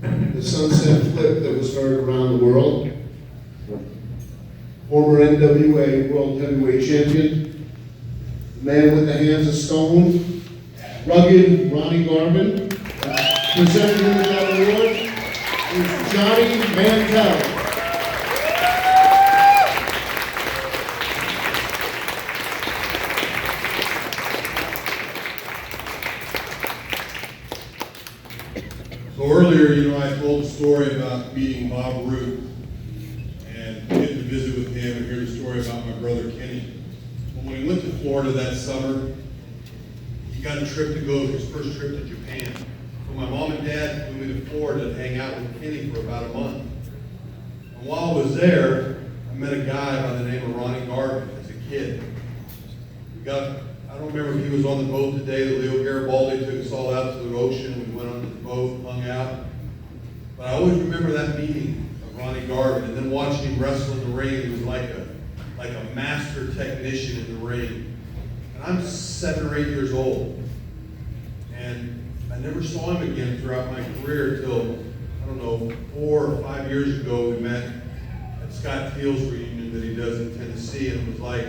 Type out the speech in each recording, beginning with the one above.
the sunset flip that was heard around the world, former NWA World Heavyweight Champion, the man with the hands of stone, rugged Ronnie Garvin, presenting him with that award is Johnny Mantel. So earlier, I told the story about meeting Bob Root and getting to visit with him and hear the story about my brother Kenny. When we went to Florida that summer, he got a trip to go, his first trip to Japan. So my mom and dad flew me to Florida to hang out with Kenny for about a month. And while I was there, I met a guy by the name of Ronnie Garvin as a kid. I don't remember if he was on the boat the day that Leo Garibaldi took us all out to the ocean. We went onto the boat, hung out. But I always remember that meeting of Ronnie Garvin and then watching him wrestle in the ring. He was like a master technician in the ring. And I'm 7 or 8 years old. And I never saw him again throughout my career until, 4 or 5 years ago we met at Scott Teal's reunion that he does in Tennessee. And it was like,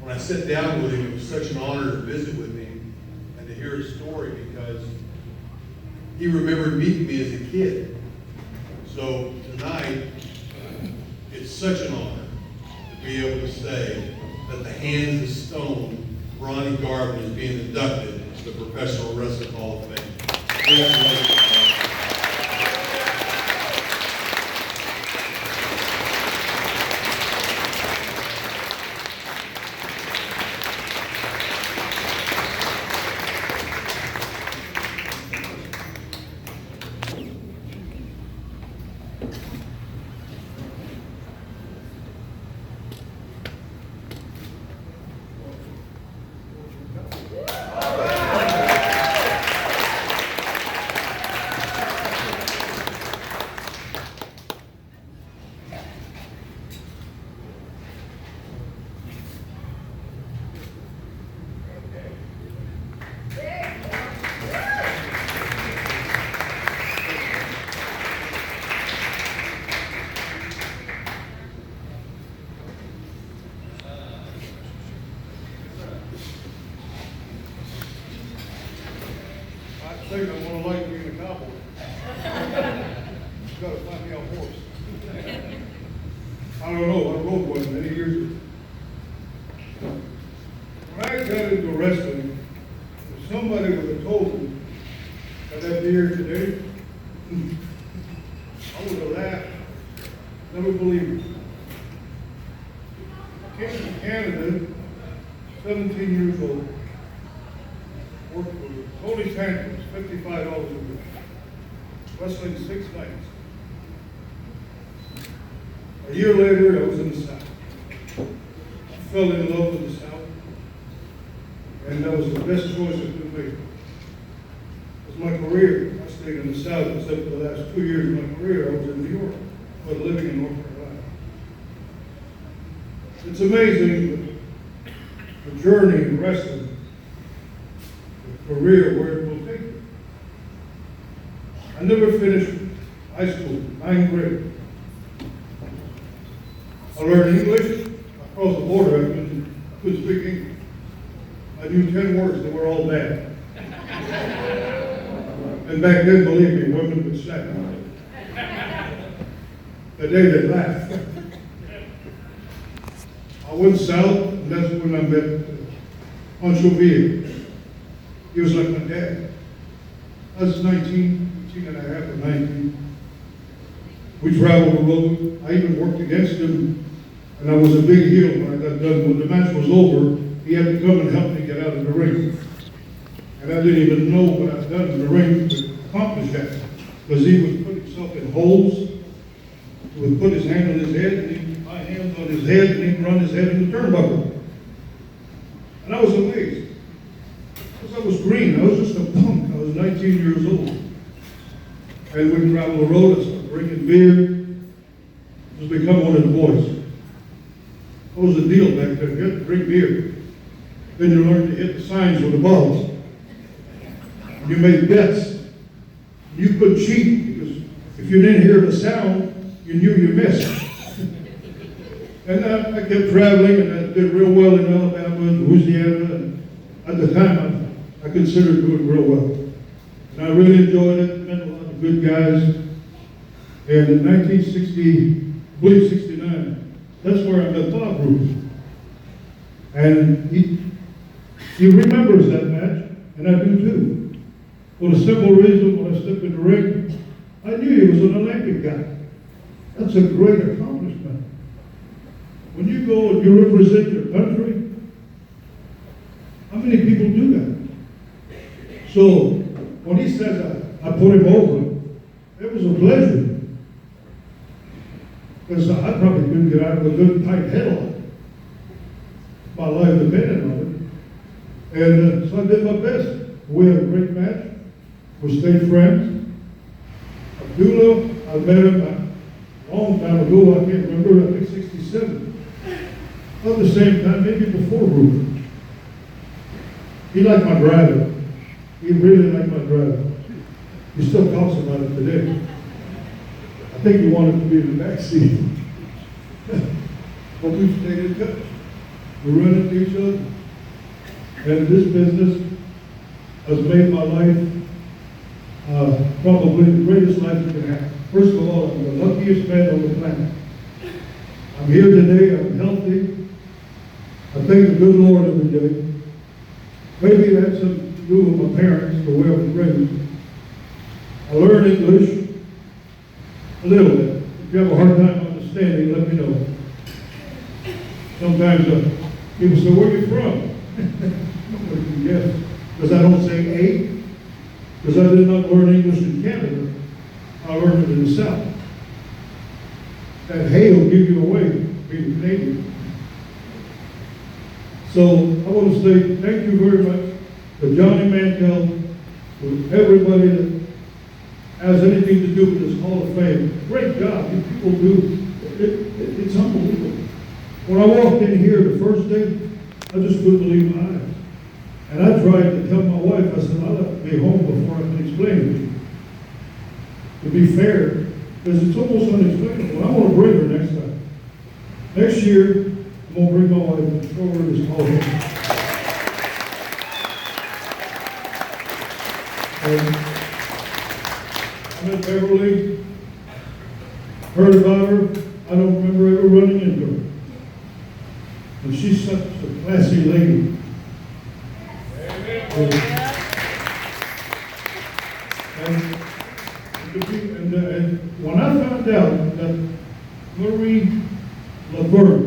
when I sat down with him, it was such an honor to visit with him and to hear his story because he remembered meeting me as a kid. So tonight, it's such an honor to be able to say that the hands of stone, Ronnie Garvin, is being inducted into the Professional Wrestling Hall of Fame. Congratulations. I think I'm gonna like being a cowboy. Gotta find me a horse. I don't know, I rode one many years ago. When I got into wrestling, if somebody would have told me that I'd be here today, I would have laughed, never believed it. I came to Canada, 17 years old, worked for Tony Tank, $55 a week, wrestling 6 nights. A year later, I was in the South. I fell in love with the South, and that was the best choice I could make. It was my career. I stayed in the South, except for the last 2 years of my career, I was in New York, but living in North Carolina. It's amazing the journey in wrestling, career, where it will take you. I never finished high school, 9th grade. I learned English. I crossed the border, I couldn't speak English. I knew 10 words, they were all bad. And back then, believe me, women would slap me. Today they laugh. I went south, and that's when I met Pancho Villa. He was like my dad. I was 19 and a half or 19. We traveled the road. I even worked against him, and I was a big heel when I got done. When the match was over, he had to come and help me get out of the ring. And I didn't even know what I'd done in the ring to accomplish that, because he would put himself in holes. He would put his hand on his head, and he'd put my hands on his head, and he'd run his head in the turnbuckle. And I was amazed. Because I was green, I was just a punk. I was 19 years old. And we'd travel the road, I started drinking beer, just become one of the boys. What was the deal back then? You had to drink beer. Then you learned to hit the signs with the balls. And you made bets. You could cheat, because if you didn't hear the sound, you knew you missed. And I kept traveling, and I did real well in Alabama and Louisiana, and at the time, I considered doing real well. And I really enjoyed it, met a lot of good guys. And in 1960, I believe 69, that's where I met Bob Roode. And he remembers that match, and I do too. For the simple reason, when I stepped in the ring, I knew he was an Olympic guy. That's a great accomplishment. When you go and you represent your country, how many people do that? So, when he says I put him over, it was a pleasure. Because I probably couldn't get out of a good tight headlock. My life depended on it. And so I did my best. We had a great match. We stayed friends. Abdullah, I met him a long time ago, I can't remember, I think 67. About the same time, maybe before Ruth. He liked my driver. He really liked my driver. He still talks about it today. I think he wanted to be in the back seat. But we stayed in touch. We run into each other. And this business has made my life probably the greatest life you can have. First of all, I'm the luckiest man on the planet. I'm here today, I'm healthy. I thank the good Lord every day. Maybe it had something to do with my parents, the way I was raised. I learned English a little bit. If you have a hard time understanding, let me know. Sometimes people say, where are you from? Yes, because I don't say A, because I did not learn English in Canada. I learned it in the South. That hey will give you away, being Canadian. So I want to say thank you very much to Johnny Mantel, to everybody that has anything to do with this Hall of Fame. Great job, you people do. It's unbelievable. When I walked in here the first day, I just couldn't believe my eyes. And I tried to tell my wife, I said, I'll have to be home before I can explain it to you. To be fair, because it's almost unexplainable. I want to bring her next time. Next year, I'm going to bring my wife and show her this Hall of Fame. I met Beverly, heard about her. I don't remember ever running into her. And she's such a classy lady. And when I found out that Marie Laverne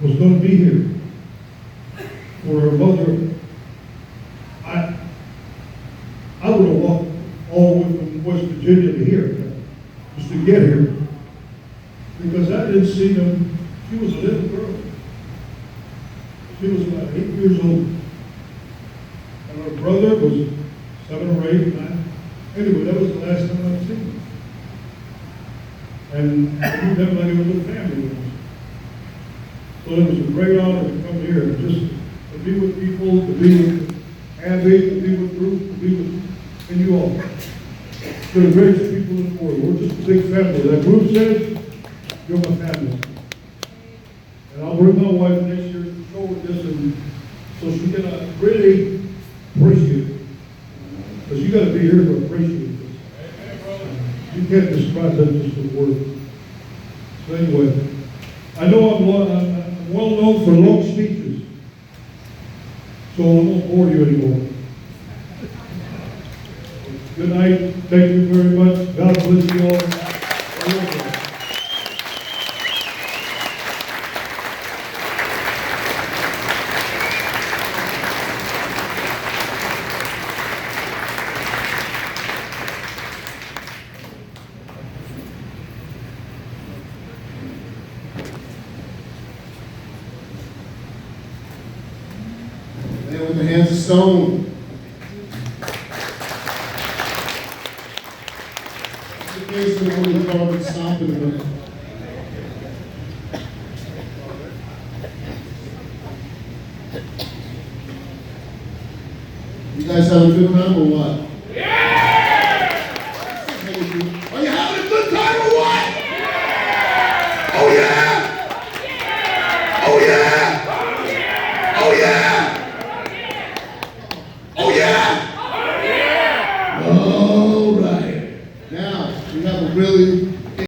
was going to be here for her mother, I would have walked all the way from West Virginia to here, just to get here. Because I didn't see them. She was a little girl. She was about 8 years old. And her brother was 7 or 8, 9. Anyway, that was the last time I'd seen them. And I knew them like it was a family with us. So it was a great honor to come here and just to be with people, to be with Abby, to be with Bruce, to be with and you all. You're the greatest people in the world. We're just a big family. Like Bruce says, you're my family. And I'll bring my wife next year to show her this, and so she can really appreciate it. Because you got to be here to appreciate this. You can't describe that just with words. So anyway, I know I'm well known for long speeches, so I won't bore you anymore. Good night. Thank you very much. God bless you all. Man with the hands of stone. Ronnie Garvin stop in a minute. You guys having a good time or what? Yeah! really